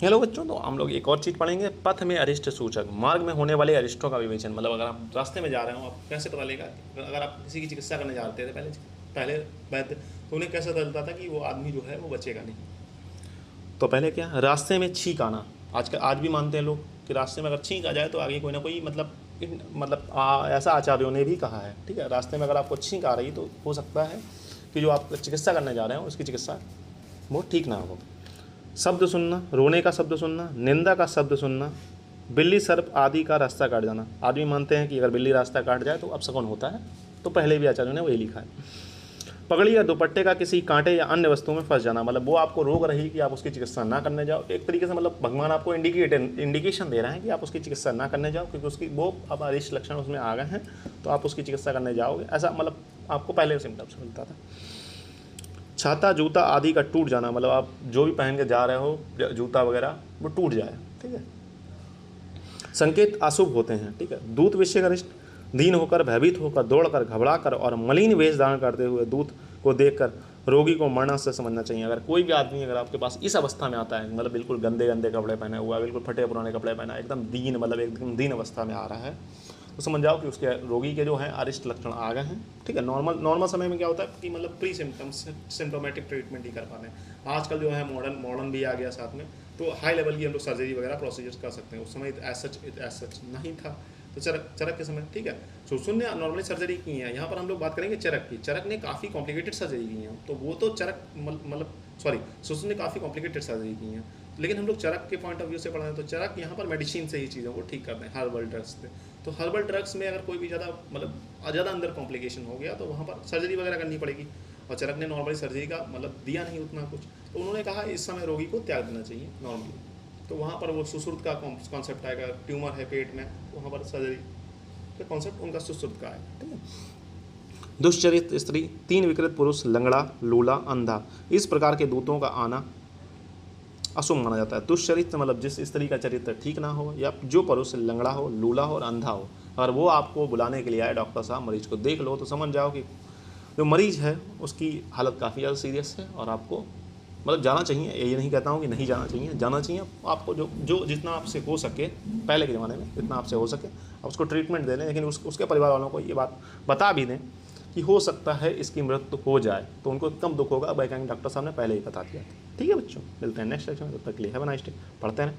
Hello बच्चों, तो हम लोग एक और चीज़ पढ़ेंगे, पथ में अरिष्ट सूचक, मार्ग में होने वाले अरिष्टों का विवेचन। मतलब अगर आप रास्ते में जा रहे हो, आप कैसे पता लगेगा? अगर आप किसी की चिकित्सा करने जाते थे पहले पहले वैद्य, तो उन्हें कैसे पता चलता था कि वो आदमी जो है वो बचेगा नहीं? तो पहले क्या, रास्ते में छींक आना। आज भी मानते हैं लोग कि रास्ते में अगर छींक आ जाए तो आगे कोई ना कोई ऐसा आचार्यों ने भी कहा है, ठीक है। रास्ते में अगर आपको छींक आ रही तो हो सकता है कि जो आप चिकित्सा करने जा रहे हो उसकी चिकित्सा वो ठीक ना हो। शब्द सुनना, रोने का शब्द सुनना, निंदा का शब्द सुनना, बिल्ली सर्प आदि का रास्ता काट जाना। आदमी मानते हैं कि अगर बिल्ली रास्ता काट जाए तो अपशकुन होता है, तो पहले भी आचार्यों ने वही लिखा है। पगड़ी या दुपट्टे का किसी कांटे या अन्य वस्तु में फंस जाना, मतलब वो आपको रोक रही कि आप उसकी चिकित्सा ना करने जाओ। एक तरीके से मतलब भगवान आपको इंडिकेशन दे रहे हैं कि आप उसकी चिकित्सा ना करने जाओ, क्योंकि उसकी वो अब अरिष्ट लक्षण उसमें आ गए हैं, तो आप उसकी चिकित्सा करने जाओगे, ऐसा मतलब आपको पहले सिम्टम्स मिलता था। छाता जूता आदि का टूट जाना, मतलब आप जो भी पहन के जा रहे हो, जूता वगैरह वो टूट जाए, ठीक है। संकेत अशुभ होते हैं, ठीक है। दूत विषय गरिष्ठ, दीन होकर, भयभीत होकर, दौड़कर, घबराकर और मलिन वेश धारण करते हुए दूत को देखकर रोगी को मरना से समझना चाहिए। अगर कोई भी आदमी अगर आपके पास इस अवस्था में आता है, मतलब बिल्कुल गंदे गंदे कपड़े पहने हुआ है, बिल्कुल फटे पुराने कपड़े पहना है, एकदम दीन, मतलब एकदम दीन अवस्था में आ रहा है, तो समझ जाओ कि उसके रोगी के जो हैं अरिष्ट लक्षण आ गए हैं, ठीक है। नॉर्मल समय में क्या होता है कि मतलब प्री सिम्टम्स, सिम्टोमेटिक ट्रीटमेंट ही कर पाते हैं। आजकल जो है मॉडर्न भी आ गया साथ में, तो हाई लेवल की हम लोग सर्जरी वगैरह प्रोसीजर्स कर सकते हैं। उस समय एज सच नहीं था, तो चरक के समय, ठीक है। सुसुन ने नॉर्मली सर्जरी की है। यहाँ पर हम लोग बात करेंगे चरक की। चरक ने काफ़ी कॉम्प्लिकेटेड सर्जरी की है, तो वो तो चरक मतलब सुसुन ने काफ़ी कॉम्प्लिकेटेड सर्जरी की है, लेकिन हम लोग चरक के पॉइंट ऑफ व्यू से पढ़ रहे हैं, तो चरक यहाँ पर मेडिसिन से ही चीज़ों को ठीक करते हैं, हर्बल ड्रग्स से। तो हर्बल ड्रग्स में अगर कोई भी ज़्यादा अंदर कॉम्प्लिकेशन हो गया तो वहाँ पर सर्जरी वगैरह करनी पड़ेगी, और चरक ने नॉर्मली सर्जरी का दिया नहीं उतना कुछ, तो उन्होंने कहा इस समय रोगी को त्याग देना चाहिए नॉर्मली। तो वहाँ पर वो सुश्रुत का कॉन्सेप्ट आएगा, ट्यूमर है पेट में, वहाँ पर सर्जरी का कॉन्सेप्ट उनका सुश्रुत का है, ठीक है। दुष्चरित स्त्री, तीन विकृत पुरुष, लंगड़ा, लूला, अंधा, इस प्रकार के दूतों का आना अशुभ माना जाता है। दुष्चरित्र मतलब जिस स्त्री का चरित्र ठीक ना हो, या जो पुरुष लंगड़ा हो, लूला हो और अंधा हो, अगर वो आपको बुलाने के लिए आए, डॉक्टर साहब मरीज को देख लो, तो समझ जाओ कि जो मरीज है उसकी हालत काफ़ी ज़्यादा सीरियस है, और आपको जाना चाहिए। ये नहीं कहता हूँ कि नहीं जाना चाहिए, जाना चाहिए आपको। जो जितना आपसे हो सके, पहले के ज़माने में जितना आपसे हो सके आप उसको ट्रीटमेंट दे लें, लेकिन उसके परिवार वालों को ये बात बता भी दें कि हो सकता है इसकी मृत्यु हो जाए, तो उनको कम दुख होगा। वैज्ञानिक डॉक्टर साहब ने पहले ही बता दिया था, ठीक है बच्चों। मिलते हैं नेक्स्ट लेक्चर में, तब तक के लिए हैव अ नाइस डे। पढ़ते हैं।